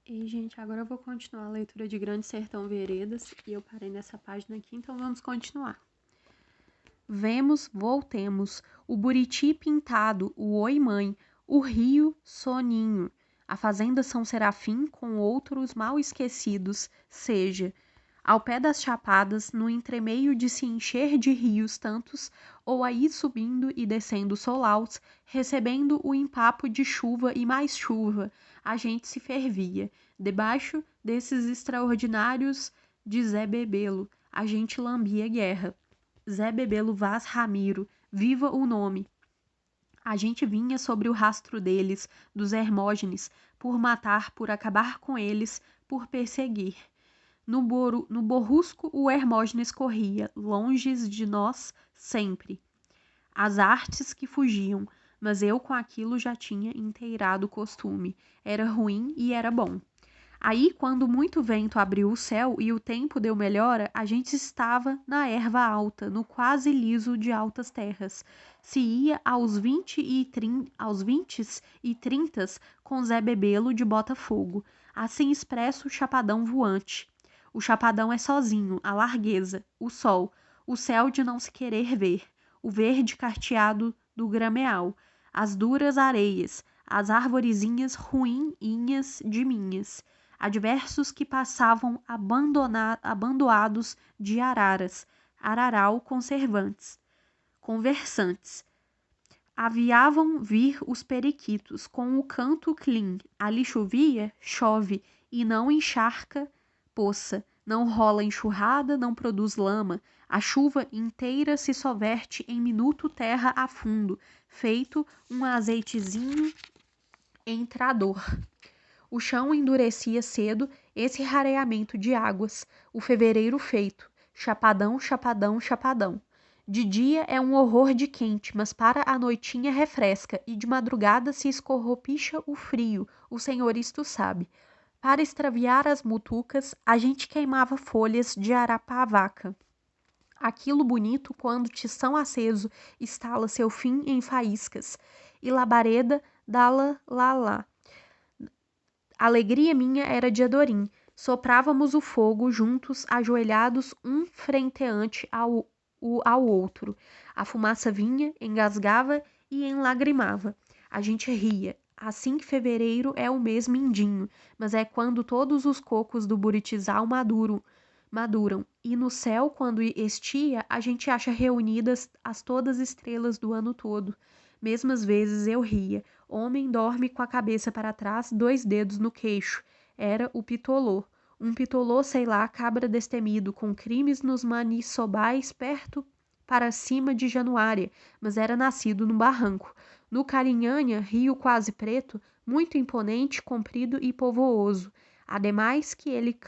E, gente, agora eu vou continuar a leitura de Grande Sertão Veredas e eu parei nessa página aqui, então vamos continuar. Vemos, voltemos, o Buriti pintado, o Oi-mãe, o rio Soninho, a fazenda São Serafim com outros mal esquecidos, seja, ao pé das chapadas, no entremeio de se encher de rios tantos, ou aí subindo e descendo solaus, recebendo o empapo de chuva e mais chuva, a gente se fervia. Debaixo desses extraordinários de Zé Bebelo, a gente lambia guerra. Zé Bebelo Vaz Ramiro, viva o nome! A gente vinha sobre o rastro deles, dos Hermógenes, por matar, por acabar com eles, por perseguir. No borrusco o Hermógenes corria, longes de nós sempre. As artes que fugiam, mas eu com aquilo já tinha inteirado o costume. Era ruim e era bom. Aí, quando muito vento abriu o céu e o tempo deu melhora, a gente estava na erva alta, no quase liso de altas terras. Se ia aos 20 e 30 com Zé Bebelo de Botafogo. Assim expresso o chapadão voante. O chapadão é sozinho, a largueza, o sol, o céu de não se querer ver, o verde carteado do grameal, as duras areias, as arvorezinhas ruinhas de minhas, adversos que passavam abandoados de araras, ararau conversantes. Aviavam vir os periquitos, com o canto clean. Ali chovia, chove, e não encharca poça. Não rola enxurrada, não produz lama. A chuva inteira se soverte em minuto terra a fundo, feito um azeitezinho entrador. O chão endurecia cedo esse rareamento de águas, o fevereiro feito, chapadão, chapadão, chapadão. De dia é um horror de quente, mas para a noitinha refresca, e de madrugada se escorropicha o frio, o senhor isto sabe. Para extraviar as mutucas, a gente queimava folhas de arapavaca. Aquilo bonito, quando tição aceso estala seu fim em faíscas, e labareda dá-la lá lá. Alegria minha era de Adorim. Soprávamos o fogo juntos, ajoelhados, um frenteante ao outro. A fumaça vinha, engasgava e enlagrimava. A gente ria. Assim que fevereiro é o mês mindinho, mas é quando todos os cocos do Buritizal maduram. E no céu, quando estia, a gente acha reunidas as todas estrelas do ano todo. Mesmas vezes eu ria. Homem dorme com a cabeça para trás, 2 dedos no queixo. Era o pitolô. Um pitolô, sei lá, cabra destemido, com crimes nos maniçobais perto para cima de Januária, mas era nascido no barranco. No Carinhanha, rio quase preto, muito imponente, comprido e povooso. Ademais que ele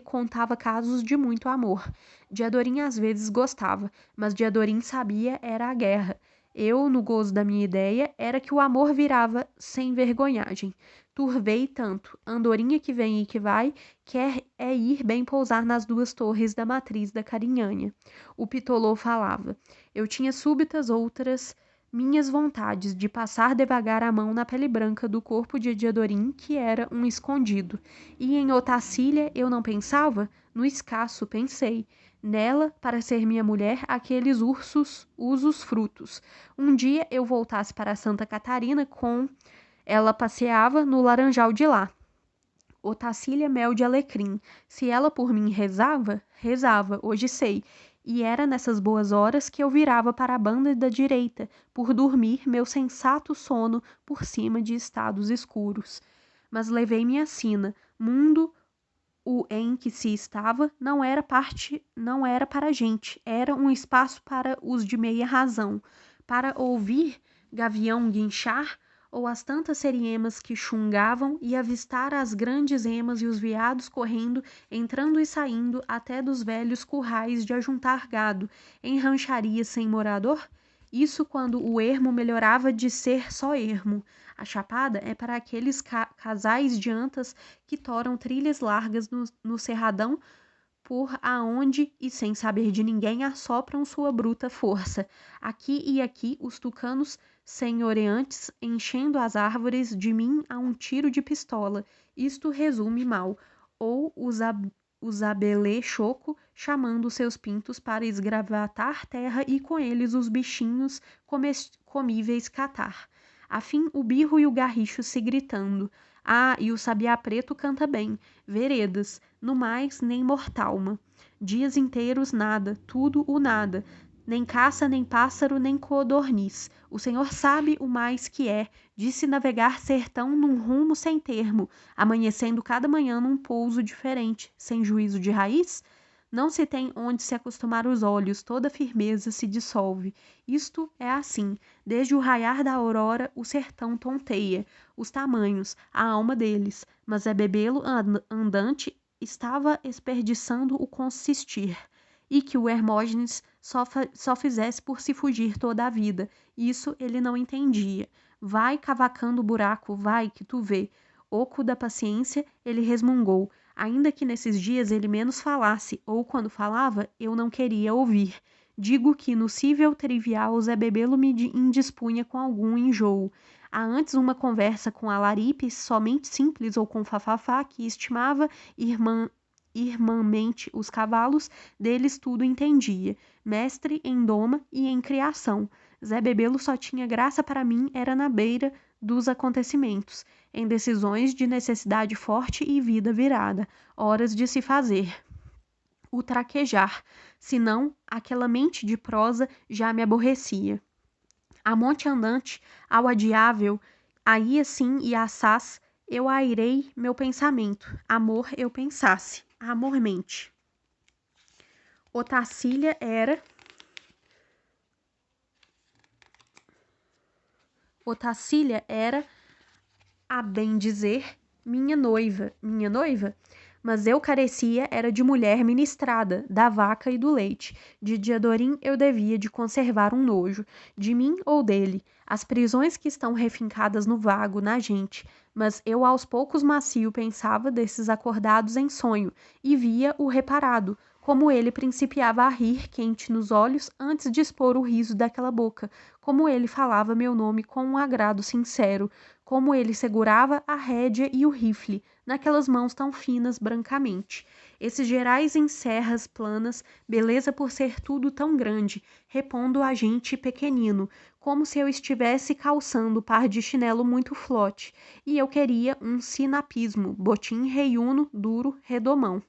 contava casos de muito amor. De Adorim às vezes gostava, mas de Adorim sabia era a guerra. Eu, no gozo da minha ideia, era que o amor virava sem vergonhagem. Turvei tanto, andorinha que vem e que vai, quer é ir bem pousar nas 2 torres da matriz da Carinhanha. O pitolô falava. Eu tinha súbitas outras minhas vontades de passar devagar a mão na pele branca do corpo de Diadorim, que era um escondido. E em Otacília eu não pensava? No escasso pensei. Nela, para ser minha mulher, aqueles usos frutos. Um dia eu voltasse para Santa Catarina com... Ela passeava no laranjal de lá. Otacília mel de alecrim. Se ela por mim rezava, rezava, hoje sei. E era nessas boas horas que eu virava para a banda da direita, por dormir meu sensato sono por cima de estados escuros. Mas levei minha sina. Mundo o em que se estava não era para a gente, era um espaço para os de meia razão, para ouvir gavião guinchar ou as tantas seriemas que chungavam e avistar as grandes emas e os veados correndo, entrando e saindo até dos velhos currais de ajuntar gado, em rancharias sem morador? Isso quando o ermo melhorava de ser só ermo. A chapada é para aqueles casais de antas que toram trilhas largas no cerradão por aonde e sem saber de ninguém assopram sua bruta força. Aqui e aqui os tucanos senhoreantes, enchendo as árvores de mim a um tiro de pistola. Isto resume mal. Ou os abelê choco, chamando seus pintos para esgravatar terra e com eles os bichinhos comíveis catar. Afim, o birro e o garricho se gritando. Ah, e o sabiá preto canta bem. Veredas, no mais, nem mortalma. Dias inteiros nada, tudo o nada. Nem caça, nem pássaro, nem codorniz. O Senhor sabe o mais que é. Disse navegar sertão num rumo sem termo, amanhecendo cada manhã num pouso diferente, sem juízo de raiz? Não se tem onde se acostumar os olhos, toda firmeza se dissolve. Isto é assim. Desde o raiar da aurora, o sertão tonteia. Os tamanhos, a alma deles. Mas é bebê-lo andante estava esperdiçando o consistir. E que o Hermógenes só fizesse por se fugir toda a vida. Isso ele não entendia. Vai cavacando o buraco, vai, que tu vê. Oco da paciência, ele resmungou. Ainda que nesses dias ele menos falasse, ou quando falava, eu não queria ouvir. Digo que no cível trivial Zé Bebelo me indispunha com algum enjoo. Há antes uma conversa com a Laripe, somente simples ou com Fafafá, que estimava irmãmente os cavalos, deles tudo entendia, mestre em doma e em criação. Zé Bebelo só tinha graça para mim era na beira dos acontecimentos, em decisões de necessidade forte e vida virada, horas de se fazer. O traquejar, senão aquela mente de prosa já me aborrecia. A monte andante, ao adiável, aí assim e assaz, eu airei meu pensamento, amor eu pensasse, amor mente. Otacília era a bem dizer, minha noiva, mas eu carecia era de mulher ministrada, da vaca e do leite. De Diadorim eu devia de conservar um nojo, de mim ou dele, as prisões que estão refincadas no vago, na gente. Mas eu aos poucos macio pensava desses acordados em sonho, e via o reparado, como ele principiava a rir quente nos olhos antes de expor o riso daquela boca, como ele falava meu nome com um agrado sincero, como ele segurava a rédea e o rifle, naquelas mãos tão finas brancamente. Esses gerais em serras planas, beleza por ser tudo tão grande, repondo a gente pequenino, como se eu estivesse calçando par de chinelo muito flote, e eu queria um sinapismo, botim reiuno, duro, redomão.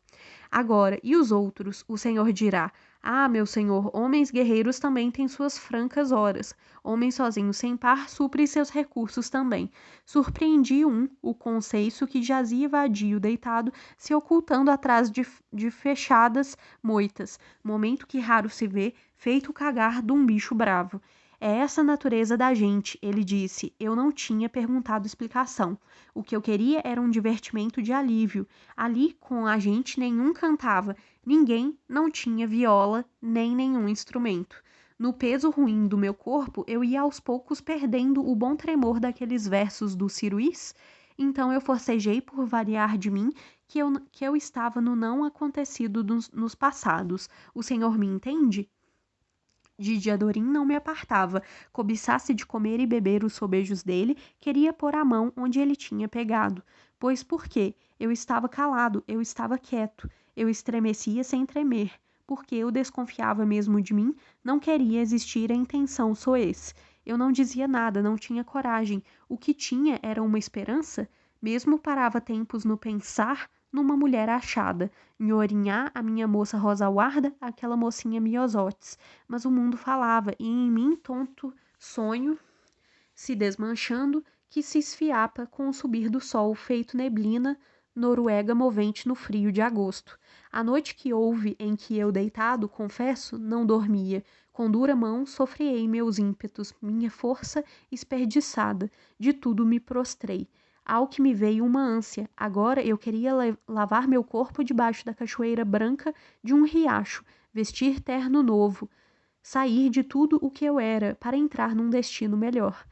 Agora, e os outros? O Senhor dirá: Ah, meu senhor, homens guerreiros também têm suas francas horas. Homem sozinho sem par supre seus recursos também. Surpreendi o conceiço que jazia vadio deitado, se ocultando atrás de fechadas moitas, momento que raro se vê, feito o cagar de um bicho bravo. É essa a natureza da gente, ele disse. Eu não tinha perguntado explicação. O que eu queria era um divertimento de alívio. Ali, com a gente, nenhum cantava. Ninguém não tinha viola, nem nenhum instrumento. No peso ruim do meu corpo, eu ia aos poucos perdendo o bom tremor daqueles versos do Ciruís. Então eu forcejei por variar de mim que eu estava no não acontecido nos passados. O senhor me entende? De Diadorim não me apartava, cobiçasse de comer e beber os sobejos dele, queria pôr a mão onde ele tinha pegado. Pois por quê? Eu estava calado, eu estava quieto, eu estremecia sem tremer, porque eu desconfiava mesmo de mim, não queria existir a intenção soez. Eu não dizia nada, não tinha coragem. O que tinha era uma esperança? Mesmo parava tempos no pensar numa mulher achada, nhorinhar a minha moça Rosa Guarda, aquela mocinha Miosotes. Mas o mundo falava, e em mim tonto sonho, se desmanchando, que se esfiapa com o subir do sol, feito neblina, noruega movente no frio de agosto. A noite que houve em que eu deitado, confesso, não dormia. Com dura mão sofriei meus ímpetos, minha força esperdiçada, de tudo me prostrei. Ao que me veio uma ânsia. Agora eu queria lavar meu corpo debaixo da cachoeira branca de um riacho, vestir terno novo, sair de tudo o que eu era para entrar num destino melhor.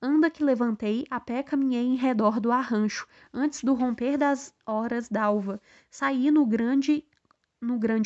Anda que levantei, a pé caminhei em redor do arrancho, antes do romper das horas d'alva. Saí no grande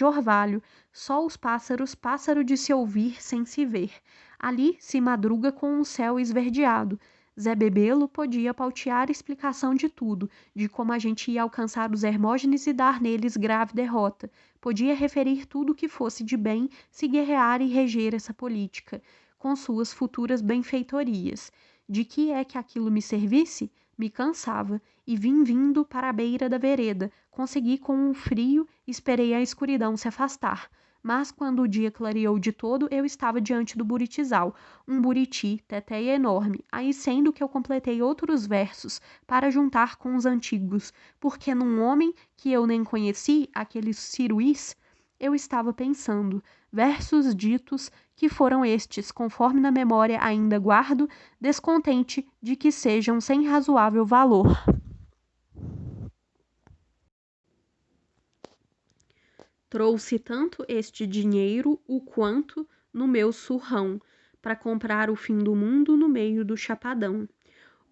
orvalho, só os pássaros, pássaro de se ouvir sem se ver. Ali se madruga com o céu esverdeado. Zé Bebelo podia pautear explicação de tudo, de como a gente ia alcançar os Hermógenes e dar neles grave derrota. Podia referir tudo o que fosse de bem se guerrear e reger essa política, com suas futuras benfeitorias. De que é que aquilo me servisse? Me cansava, e vim vindo para a beira da vereda. Consegui com o frio, esperei a escuridão se afastar. Mas quando o dia clareou de todo, eu estava diante do buritizal, um buriti, teteia enorme, aí sendo que eu completei outros versos para juntar com os antigos, porque num homem que eu nem conheci, aquele ciruís, eu estava pensando, versos ditos que foram estes, conforme na memória ainda guardo, descontente de que sejam sem razoável valor. Trouxe tanto este dinheiro o quanto no meu surrão, para comprar o fim do mundo no meio do chapadão.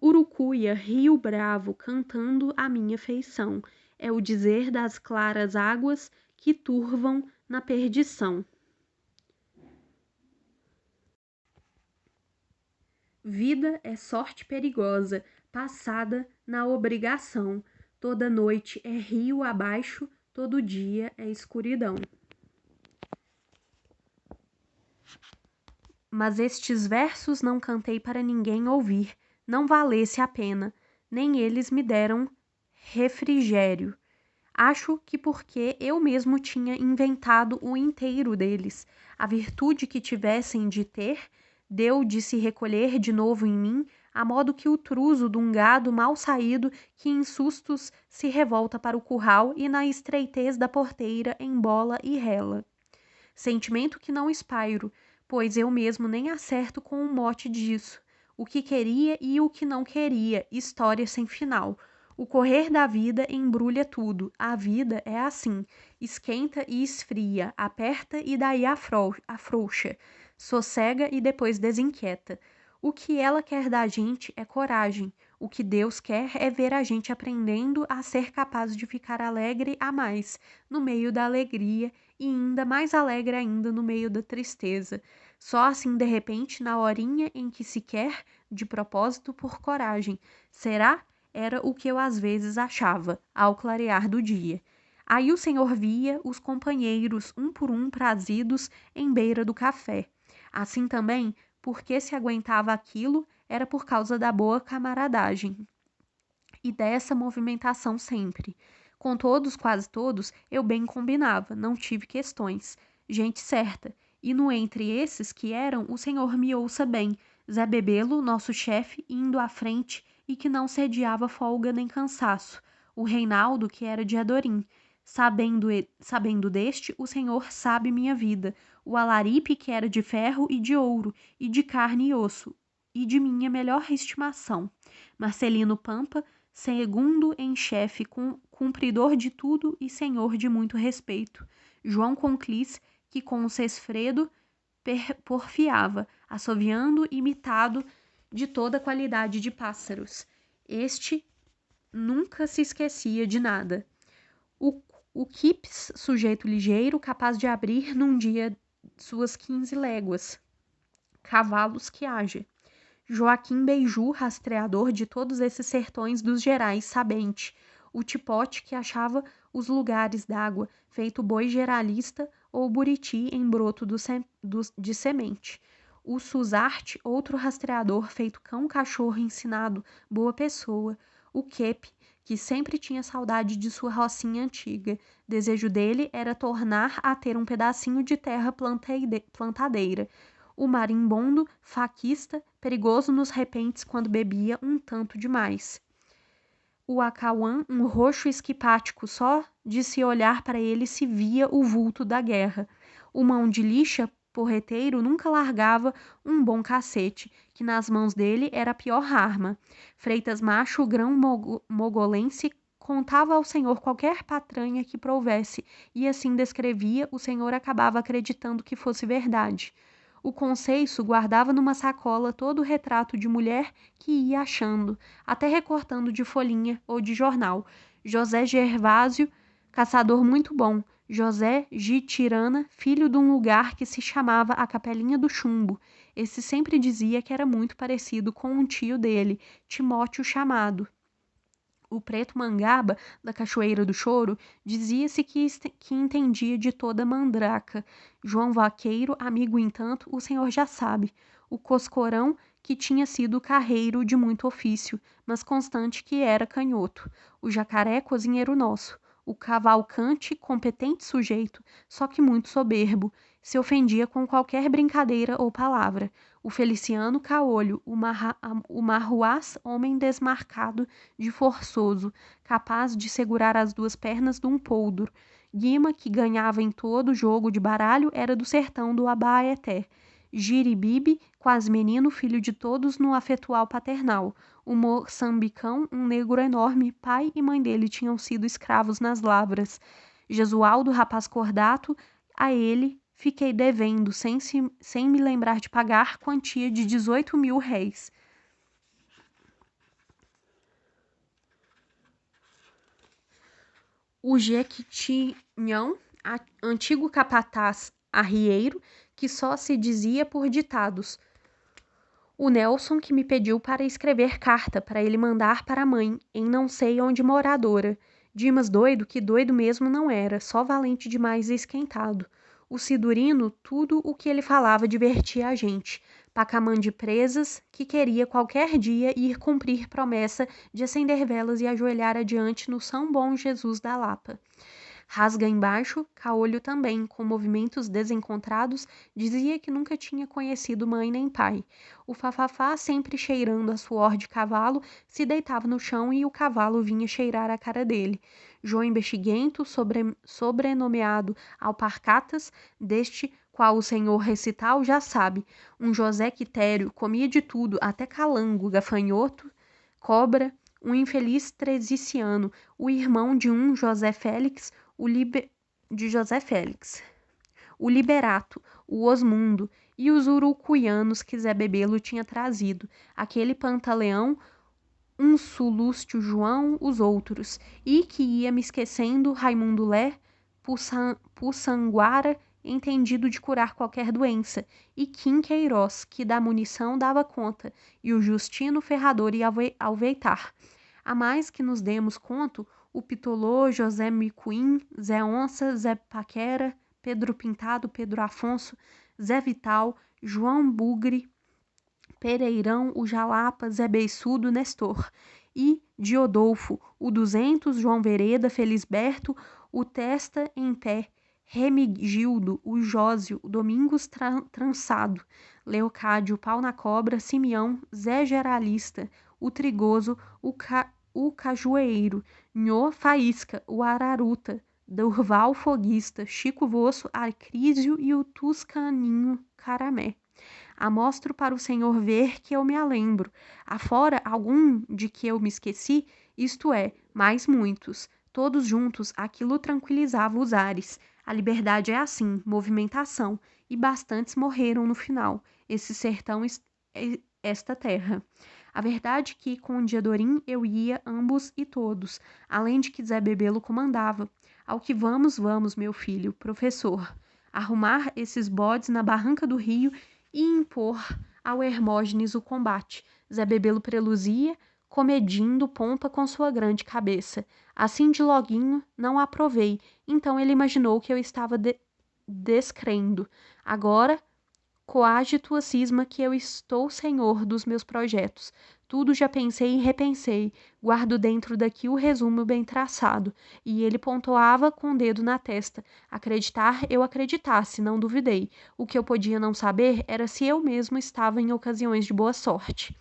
Urucuia, rio bravo, cantando a minha feição, é o dizer das claras águas que turvam na perdição. Vida é sorte perigosa, passada na obrigação. Toda noite é rio abaixo, todo dia é escuridão. Mas estes versos não cantei para ninguém ouvir, não valesse a pena, nem eles me deram refrigério. Acho que porque eu mesmo tinha inventado o inteiro deles, a virtude que tivessem de ter, deu de se recolher de novo em mim, a modo que o truso de um gado mal saído que em sustos se revolta para o curral e na estreitez da porteira embola e rela. Sentimento que não espairo, pois eu mesmo nem acerto com o mote disso. O que queria e o que não queria, história sem final. O correr da vida embrulha tudo. A vida é assim, esquenta e esfria, aperta e daí afrouxa, sossega e depois desinquieta. O que ela quer da gente é coragem. O que Deus quer é ver a gente aprendendo a ser capaz de ficar alegre a mais, no meio da alegria, e ainda mais alegre ainda no meio da tristeza. Só assim, de repente, na horinha em que se quer, de propósito por coragem. Será? Era o que eu às vezes achava, ao clarear do dia. Aí o senhor via os companheiros, um por um, prazidos, em beira do café. Assim também, porque se aguentava aquilo, era por causa da boa camaradagem e dessa movimentação sempre. Com todos, quase todos, eu bem combinava, não tive questões. Gente certa. E no entre esses que eram, o senhor me ouça bem, Zé Bebelo, nosso chefe, indo à frente e que não sediava folga nem cansaço. O Reinaldo, que era de Adorim. Sabendo deste, o senhor sabe minha vida. O Alaripe, que era de ferro e de ouro, e de carne e osso, e de minha melhor estimação. Marcelino Pampa, segundo em chefe, cumpridor de tudo e senhor de muito respeito. João Conclis, que com o Sesfredo porfiava, assoviando imitado de toda qualidade de pássaros. Este nunca se esquecia de nada. O Quips, sujeito ligeiro, capaz de abrir num dia suas 15 léguas. Cavalos que haja. Joaquim Beiju, rastreador de todos esses sertões dos Gerais, sabente, o tipote que achava os lugares d'água, feito boi geralista ou buriti em broto de semente. O Suzarte, outro rastreador feito cão-cachorro ensinado, boa pessoa. O Quepe, que sempre tinha saudade de sua rocinha antiga. Desejo dele era tornar a ter um pedacinho de terra plantadeira. O marimbondo, faquista, perigoso nos repentes quando bebia um tanto demais. O Acauã, um roxo esquipático, só de se olhar para ele se via o vulto da guerra. O mão de lixa, porreteiro, nunca largava um bom cacete, que nas mãos dele era a pior arma. Freitas Macho, o grão mogolense, contava ao senhor qualquer patranha que prouvesse, e assim descrevia, o senhor acabava acreditando que fosse verdade. O Conceiço guardava numa sacola todo o retrato de mulher que ia achando, até recortando de folhinha ou de jornal. José Gervásio, caçador muito bom. José Gitirana, filho de um lugar que se chamava a Capelinha do Chumbo. Esse sempre dizia que era muito parecido com um tio dele, Timóteo chamado. O preto Mangaba, da Cachoeira do Choro, dizia-se que entendia de toda mandraca. João Vaqueiro, amigo entanto, o senhor já sabe. O Coscorão, que tinha sido carreiro de muito ofício, mas constante que era canhoto. O Jacaré, cozinheiro nosso. O Cavalcante, competente sujeito, só que muito soberbo. Se ofendia com qualquer brincadeira ou palavra. O Feliciano Caolho, o Marruás, homem desmarcado de forçoso, capaz de segurar as duas pernas de um poldro. Guima, que ganhava em todo jogo de baralho, era do sertão do Abaeté. Giribibe, quase menino, filho de todos no afetual paternal. O Moçambicão, um negro enorme, pai e mãe dele tinham sido escravos nas lavras. Jesualdo, rapaz cordato, a ele fiquei devendo, sem me lembrar de pagar, quantia de 18.000 réis. O Jequitinhão, antigo capataz arrieiro, que só se dizia por ditados. O Nelson, que me pediu para escrever carta para ele mandar para a mãe, em não sei onde moradora. Dimas doido, que doido mesmo não era, só valente demais e esquentado. O Sidurino, tudo o que ele falava divertia a gente. Pacamã de presas, que queria qualquer dia ir cumprir promessa de acender velas e ajoelhar adiante no São Bom Jesus da Lapa. Rasga embaixo, Caolho também, com movimentos desencontrados, dizia que nunca tinha conhecido mãe nem pai. O Fafafá, sempre cheirando a suor de cavalo, se deitava no chão e o cavalo vinha cheirar a cara dele. João Bexiguento, sobrenomeado Alparcatas, deste qual o senhor recital já sabe. Um José Quitério, comia de tudo, até calango, gafanhoto, cobra, um infeliz treziciano, o irmão de um José Félix, o Liberato, o Osmundo e os urucuianos que Zé Bebelo tinha trazido, aquele Pantaleão, um Sulúcio João, os outros, e que ia me esquecendo Raimundo Lé, Puçanguara, entendido de curar qualquer doença, e Kim Queiroz, que da munição dava conta, e o Justino Ferrador e Alveitar. A mais que nos demos conto, o Pitolô, José Micuim, Zé Onça, Zé Paquera, Pedro Pintado, Pedro Afonso, Zé Vital, João Bugre, Pereirão, o Jalapa, Zé Beiçudo, Nestor, e Diodolfo, o 200, João Vereda, Felisberto, o Testa em Pé, Remigildo, o Jósio, Domingos Trançado, Leocádio, Pau na Cobra, Simeão, Zé Geralista, o Trigoso, o Cajueiro, Nhô Faísca, o Araruta, Durval Foguista, Chico Vosso, Arcrísio e o Tuscaninho Caramé. Amostro para o senhor ver que eu me alembro, afora algum de que eu me esqueci, isto é, mais muitos. Todos juntos, aquilo tranquilizava os ares. A liberdade é assim, movimentação, e bastantes morreram no final, esse sertão, esta terra. A verdade é que com o Diadorim eu ia ambos e todos, além de que Zé Bebelo comandava. Ao que vamos, meu filho, professor. Arrumar esses bodes na barranca do rio e impor ao Hermógenes o combate. Zé Bebelo preluzia, comedindo pompa com sua grande cabeça. Assim de loguinho não aprovei, então ele imaginou que eu estava descrendo. Agora coage tua cisma que eu estou senhor dos meus projetos. Tudo já pensei e repensei. Guardo dentro daqui o resumo bem traçado. E ele pontuava com o dedo na testa. Acreditar, eu acreditasse, não duvidei. O que eu podia não saber era se eu mesmo estava em ocasiões de boa sorte.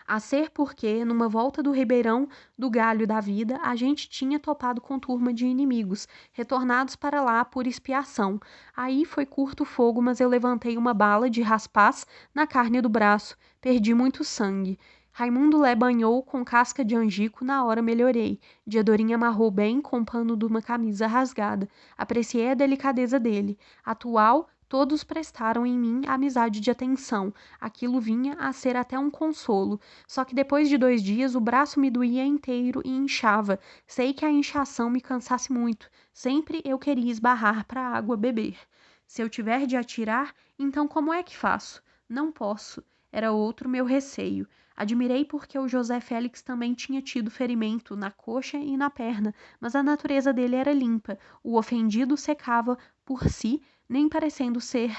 A ser porque, numa volta do Ribeirão do Galho da Vida, a gente tinha topado com turma de inimigos, retornados para lá por expiação. Aí foi curto o fogo, mas eu levantei uma bala de raspaz na carne do braço. Perdi muito sangue. Raimundo Lé banhou com casca de angico, na hora melhorei. Diadorim amarrou bem com o pano de uma camisa rasgada. Apreciei a delicadeza dele. Atual, todos prestaram em mim amizade de atenção. Aquilo vinha a ser até um consolo. Só que depois de 2 dias o braço me doía inteiro e inchava. Sei que a inchação me cansasse muito. Sempre eu queria esbarrar para a água beber. Se eu tiver de atirar, então como é que faço? Não posso. Era outro meu receio. Admirei porque o José Félix também tinha tido ferimento na coxa e na perna, mas a natureza dele era limpa. O ofendido secava por si, nem parecendo ser.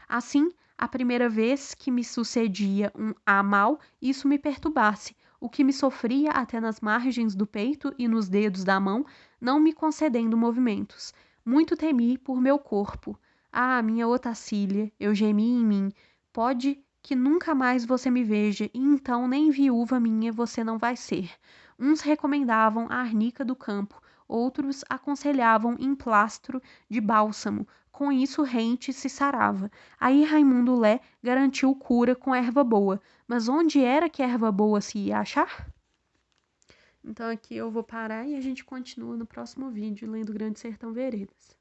Assim, a primeira vez que me sucedia um a mal, isso me perturbasse. O que me sofria até nas margens do peito e nos dedos da mão, não me concedendo movimentos. Muito temi por meu corpo. Ah, minha Otacília, eu gemi em mim. Pode que nunca mais você me veja, e então nem viúva minha você não vai ser. Uns recomendavam a arnica do campo, outros aconselhavam emplastro de bálsamo. Com isso, rente se sarava. Aí Raimundo Lé garantiu cura com erva boa. Mas onde era que erva boa se ia achar? Então aqui eu vou parar e a gente continua no próximo vídeo, lendo Grande Sertão Veredas.